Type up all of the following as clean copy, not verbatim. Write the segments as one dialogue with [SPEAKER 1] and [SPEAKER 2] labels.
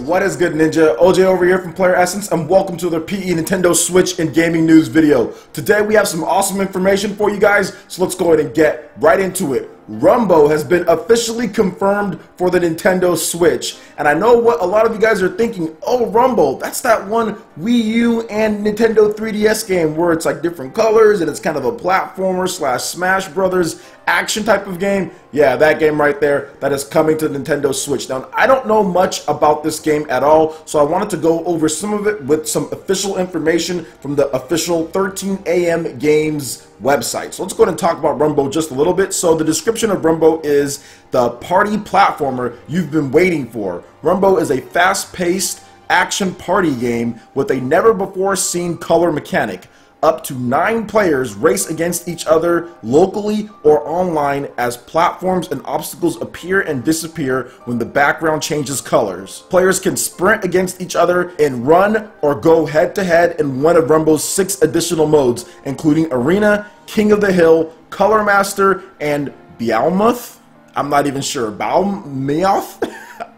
[SPEAKER 1] What is good, Ninja? OJ over here from PlayerEssence, and welcome to the PE Nintendo Switch and Gaming News video. Today we have some awesome information for you guys, so let's go ahead and get right into it. Rumbo has been officially confirmed for the Nintendo Switch, and I know what a lot of you guys are thinking. Oh, Rumbo, that's that one Wii U and Nintendo 3DS game where it's like different colors and it's kind of a platformer slash Smash Brothers action type of game. Yeah, that game right there, that is coming to the Nintendo Switch. Now, I don't know much about this game at all, so I wanted to go over some of it with some official information from the official 13 AM Games website. So let's go ahead and talk about Rumbo just a little bit. So the description of Rumbo is the party platformer you've been waiting for. Rumbo is a fast-paced action party game with a never-before-seen color mechanic. Up to 9 players race against each other locally or online as platforms and obstacles appear and disappear when the background changes colors. Players can sprint against each other and run or go head-to-head in one of Rumbo's 6 additional modes, including Arena, King of the Hill, Color Master, and Beowulf? I'm not even sure. Beowulf?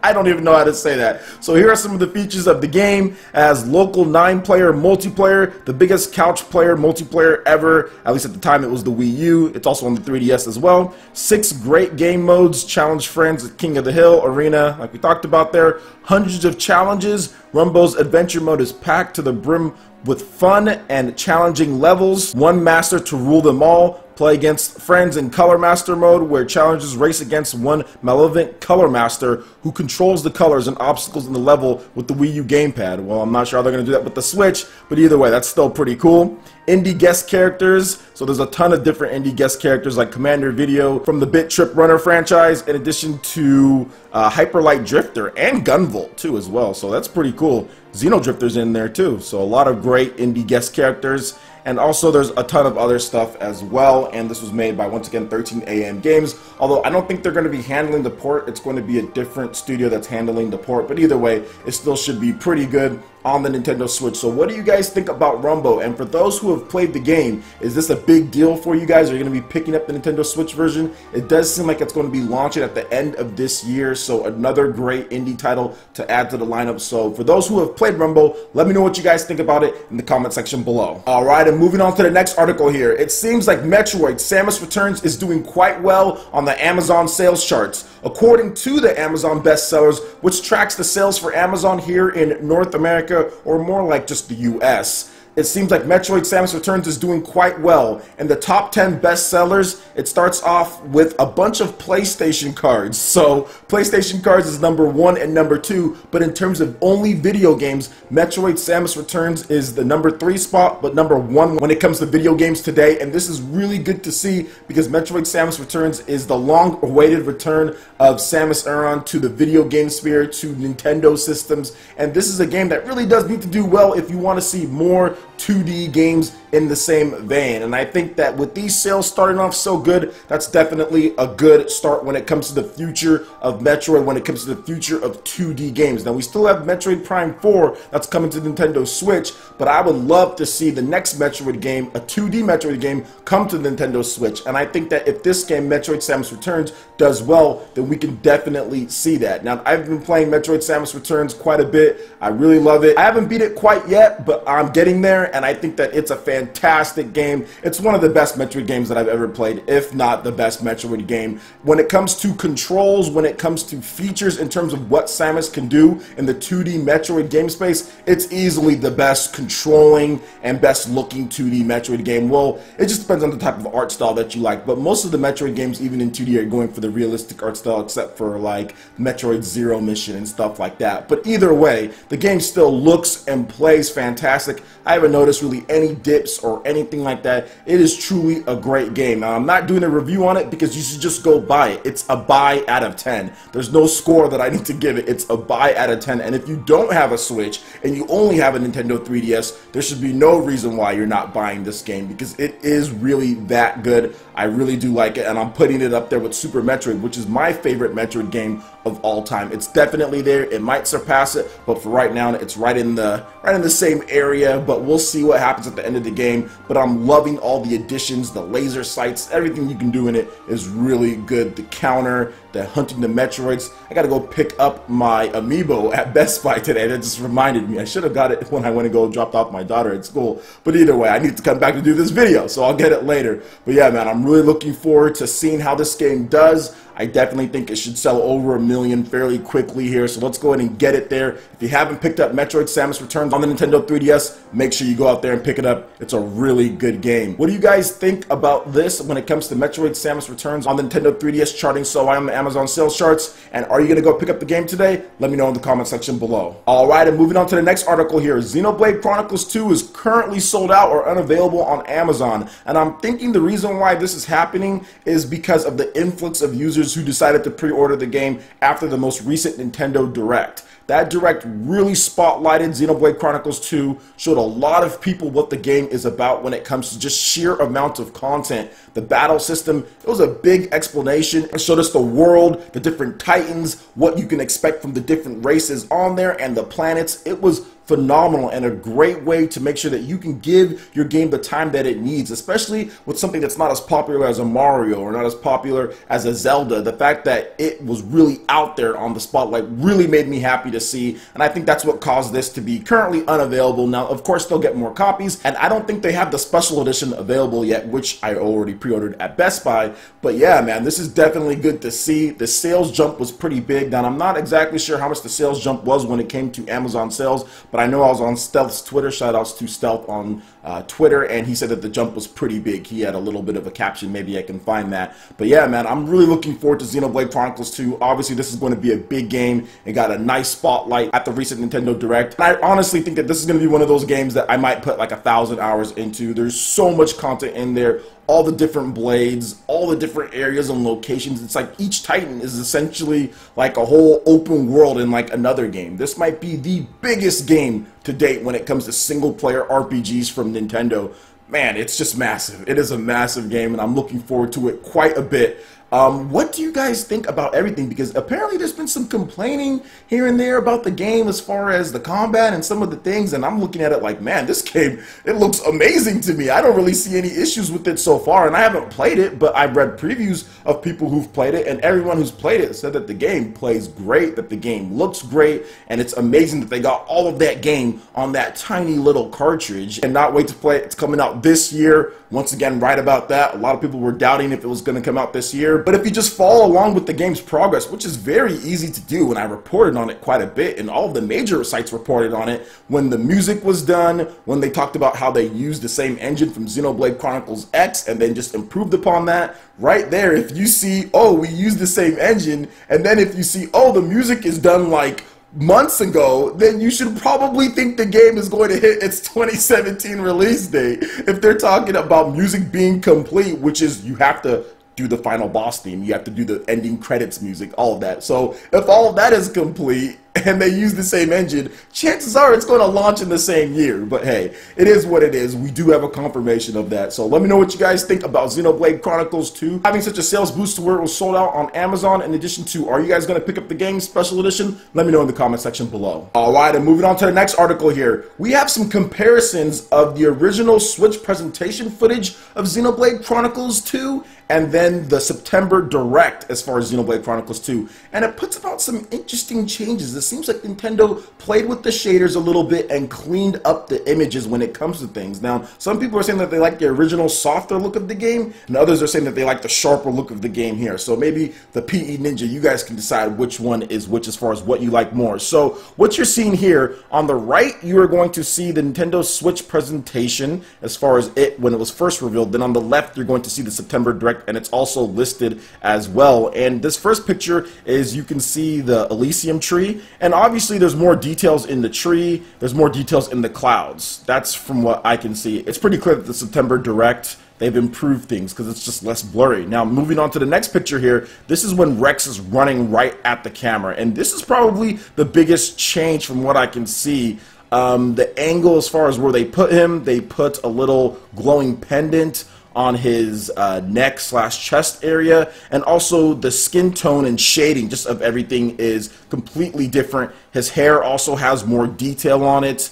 [SPEAKER 1] I don't even know how to say that. So here are some of the features of the game. As local 9-player multiplayer, the biggest couch player multiplayer ever, at least at the time it was the Wii U. It's also on the 3DS as well. 6 great game modes, challenge friends at King of the Hill, Arena, like we talked about there. Hundreds of challenges. Rumbo's adventure mode is packed to the brim with fun and challenging levels. One master to rule them all. Play against friends in Color Master mode, where challengers race against one malevolent Color Master who controls the colors and obstacles in the level with the Wii U gamepad. Well, I'm not sure how they're going to do that with the Switch, but either way, that's still pretty cool. Indie guest characters. So there's a ton of different indie guest characters like Commander Video from the Bit Trip Runner franchise, in addition to Hyperlight Drifter and Gunvolt too as well. So that's pretty cool. Xenodrifter's in there too. So a lot of great indie guest characters. And also there's a ton of other stuff as well, and this was made by, once again, 13 AM Games, although I don't think they're going to be handling the port. It's going to be a different studio that's handling the port, but either way, it still should be pretty good on the Nintendo Switch. So what do you guys think about Rumbo? And for those who have played the game, is this a big deal for you guys? Are you going to be picking up the Nintendo Switch version? It does seem like it's going to be launching at the end of this year, so another great indie title to add to the lineup. So for those who have played Rumbo, let me know what you guys think about it in the comment section below. Alright, and moving on to the next article here. It seems like Metroid Samus Returns is doing quite well on the Amazon sales charts. According to the Amazon bestsellers, which tracks the sales for Amazon here in North America, or more like just the US. It seems like Metroid Samus Returns is doing quite well. In the top 10 bestsellers, it starts off with a bunch of PlayStation cards. So PlayStation cards is number 1 and number 2, but in terms of only video games, Metroid Samus Returns is the number 3 spot, but number 1 when it comes to video games today. And this is really good to see, because Metroid Samus Returns is the long-awaited return of Samus Aran to the video game sphere, to Nintendo systems. And this is a game that really does need to do well if you want to see more 2D games in the same vein. And I think that with these sales starting off so good, that's definitely a good start when it comes to the future of Metroid, when it comes to the future of 2D games. Now, we still have Metroid Prime 4 that's coming to Nintendo Switch, but I would love to see the next Metroid game, a 2D Metroid game, come to the Nintendo Switch. And I think that if this game, Metroid Samus Returns, does well, then we can definitely see that. Now, I've been playing Metroid Samus Returns quite a bit. I really love it. I haven't beat it quite yet, but I'm getting there, and I think that it's a fantastic game. It's one of the best Metroid games that I've ever played, if not the best Metroid game. When it comes to controls, when it comes to features in terms of what Samus can do in the 2D Metroid game space, it's easily the best controlling and best looking 2D Metroid game. Well, it just depends on the type of art style that you like, but most of the Metroid games, even in 2D, are going for the realistic art style, except for like Metroid Zero Mission and stuff like that. But either way, the game still looks and plays fantastic. I haven't noticed really any dips or anything like that. It is truly a great game. Now, I'm not doing a review on it because you should just go buy it. It's a buy out of 10. There's no score that I need to give it. It's a buy out of 10. And if you don't have a Switch and you only have a Nintendo 3DS, there should be no reason why you're not buying this game, because it is really that good. I really do like it, and I'm putting it up there with Super Metroid, which is my favorite Metroid game of all time. It's definitely there. It might surpass it, but for right now, it's right in the same area. But we'll see what happens at the end of the game, but I'm loving all the additions, the laser sights, everything you can do in it is really good. The counter, the hunting the Metroids. I gotta go pick up my amiibo at Best Buy today. That just reminded me. I should have got it when I went to go dropped off my daughter at school. But either way, I need to come back to do this video, so I'll get it later. But yeah, man, I'm really looking forward to seeing how this game does. I definitely think it should sell over 1 million fairly quickly here, so let's go ahead and get it there. If you haven't picked up Metroid Samus Returns on the Nintendo 3DS, make sure you go out there and pick it up. It's a really good game. What do you guys think about this when it comes to Metroid Samus Returns on the Nintendo 3DS charting so on the Amazon sales charts? And are you going to go pick up the game today? Let me know in the comment section below. Alright, and moving on to the next article here. Xenoblade Chronicles 2 is currently sold out or unavailable on Amazon. And I'm thinking the reason why this is happening is because of the influx of users who decided to pre-order the game after the most recent Nintendo Direct. That Direct really spotlighted Xenoblade Chronicles 2, showed a lot of people what the game is about when it comes to just sheer amount of content. The battle system, it was a big explanation. It showed us the world, the different titans, what you can expect from the different races on there, and the planets. It was phenomenal and a great way to make sure that you can give your game the time that it needs, especially with something that's not as popular as a Mario or not as popular as a Zelda. The fact that it was really out there on the spotlight really made me happy to see, and I think that's what caused this to be currently unavailable. Now, of course, they'll get more copies, and I don't think they have the special edition available yet, which I already pre-ordered at Best Buy. But yeah, man, this is definitely good to see. The sales jump was pretty big. Now, I'm not exactly sure how much the sales jump was when it came to Amazon sales, but I know I was on Stealth's Twitter. Shout outs to Stealth on Twitter, and he said that the jump was pretty big. He had a little bit of a caption. Maybe I can find that. But yeah, man, I'm really looking forward to Xenoblade Chronicles 2. Obviously, this is going to be a big game. It got a nice spotlight at the recent Nintendo Direct. And I honestly think that this is going to be one of those games that I might put like 1,000 hours into. There's so much content in there. All the different blades, all the different areas and locations. It's like each Titan is essentially like a whole open world in like another game. This might be the biggest game to date when it comes to single player RPGs from Nintendo. Man, it's just massive. It is a massive game, and I'm looking forward to it quite a bit. What do you guys think about everything? Because apparently there's been some complaining here and there about the game as far as the combat and some of the things, and I'm looking at it like, man, this game, it looks amazing to me. I don't really see any issues with it so far, and I haven't played it, but I've read previews of people who've played it, and everyone who's played it said that the game plays great, that the game looks great, and it's amazing that they got all of that game on that tiny little cartridge and not wait to play it. It's coming out this year. Once again, right about that. A lot of people were doubting if it was going to come out this year. But if you just follow along with the game's progress, which is very easy to do, and I reported on it quite a bit, and all of the major sites reported on it, when the music was done, when they talked about how they used the same engine from Xenoblade Chronicles X and then just improved upon that, right there, if you see, oh, we used the same engine, and then if you see, oh, the music is done like months ago, then you should probably think the game is going to hit its 2017 release date. If they're talking about music being complete, which is you have to do the final boss theme, you have to do the ending credits music, all of that. So if all of that is complete and they use the same engine, chances are it's going to launch in the same year. But hey, it is what it is. We do have a confirmation of that. So let me know what you guys think about Xenoblade Chronicles 2 having such a sales boost to where it was sold out on Amazon. In addition to, are you guys going to pick up the game special edition? Let me know in the comment section below. Alright, and moving on to the next article here. We have some comparisons of the original Switch presentation footage of Xenoblade Chronicles 2 and then the September Direct as far as Xenoblade Chronicles 2. And it puts about some interesting changes. It seems like Nintendo played with the shaders a little bit and cleaned up the images when it comes to things. Now, some people are saying that they like the original softer look of the game, and others are saying that they like the sharper look of the game here. So maybe the PE Ninja, you guys can decide which one is which as far as what you like more. So what you're seeing here, on the right, you are going to see the Nintendo Switch presentation as far as it when it was first revealed. Then on the left, you're going to see the September Direct, and it's also listed as well. And this first picture is, you can see the Elysium tree, and obviously there's more details in the tree, there's more details in the clouds. That's from what I can see. It's pretty clear that the September Direct, they've improved things because it's just less blurry. Now, moving on to the next picture here, this is when Rex is running right at the camera, and this is probably the biggest change from what I can see. The angle as far as where they put him, they put a little glowing pendant on his neck slash chest area, and also the skin tone and shading just of everything is completely different. His hair also has more detail on it.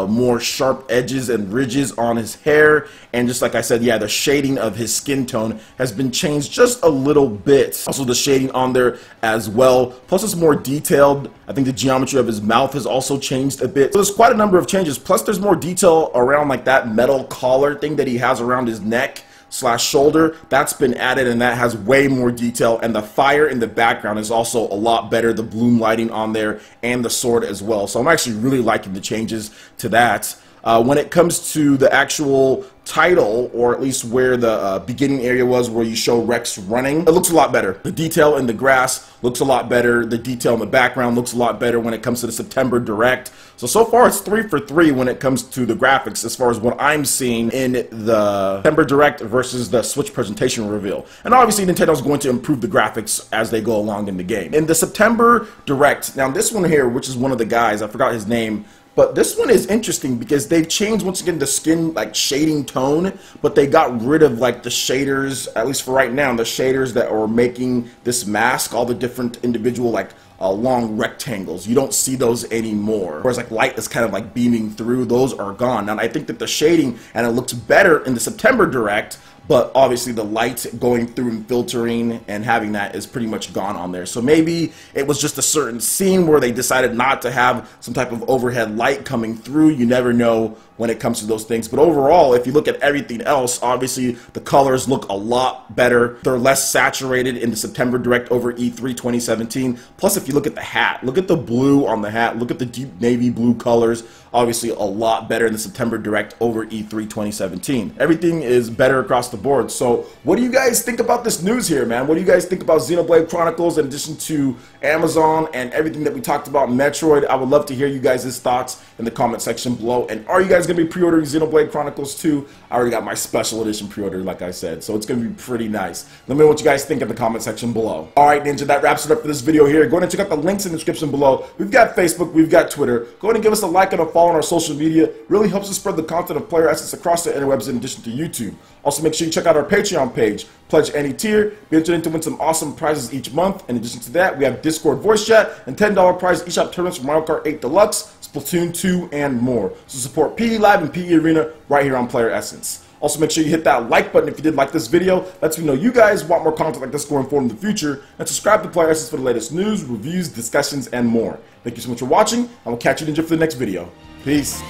[SPEAKER 1] more sharp edges and ridges on his hair, and just like I said, yeah, the shading of his skin tone has been changed just a little bit. Also the shading on there as well, plus it's more detailed. I think the geometry of his mouth has also changed a bit. So there's quite a number of changes, plus there's more detail around like that metal collar thing that he has around his neck / shoulder. That's been added, and that has way more detail, and the fire in the background is also a lot better, the bloom lighting on there and the sword as well. So I'm actually really liking the changes to that. When it comes to the actual title, or at least where the beginning area was where you show Rex running, it looks a lot better. The detail in the grass looks a lot better. The detail in the background looks a lot better when it comes to the September Direct. So far it's 3 for 3 when it comes to the graphics as far as what I'm seeing in the September Direct versus the Switch presentation reveal. And obviously Nintendo's going to improve the graphics as they go along in the game. In the September Direct, now this one here, which is one of the guys, I forgot his name, but this one is interesting because they've changed once again the skin like shading tone, but they got rid of like the shaders, at least for right now, the shaders that are making this mask, all the different individual like long rectangles. You don't see those anymore. Whereas like light is kind of like beaming through, those are gone. Now I think that the shading, and it looks better in the September Direct, but obviously the light going through and filtering and having that is pretty much gone on there. So maybe it was just a certain scene where they decided not to have some type of overhead light coming through. You never know when it comes to those things. But overall, if you look at everything else, obviously the colors look a lot better. They're less saturated in the September Direct over E3 2017. Plus, if you look at the hat, look at the blue on the hat, look at the deep navy blue colors. Obviously a lot better in the September Direct over E3 2017. Everything is better across the board. So what do you guys think about this news here, man? What do you guys think about Xenoblade Chronicles in addition to Amazon and everything that we talked about, Metroid? I would love to hear you guys' thoughts in the comment section below. And are you guys going to be pre-ordering Xenoblade Chronicles 2? I already got my special edition pre-order, like I said, so it's going to be pretty nice. Let me know what you guys think in the comment section below. Alright, Ninja, that wraps it up for this video here. Go ahead and check out the links in the description below. We've got Facebook, we've got Twitter. Go ahead and give us a like and a follow on our social media. Really helps us spread the content of PlayerEssence across the interwebs in addition to YouTube. Also, make sure you check out our Patreon page. Pledge any tier. Be entered to win some awesome prizes each month. In addition to that, we have Discord voice chat and $10 prize eShop tournaments from Mario Kart 8 Deluxe, Splatoon 2, and more. So support PE Live and PE Arena right here on PlayerEssence. Also, make sure you hit that like button if you did like this video. Lets me know you guys want more content like this going forward in the future. And subscribe to PlayerEssence for the latest news, reviews, discussions, and more. Thank you so much for watching. I will catch you, Ninja, for the next video. Peace.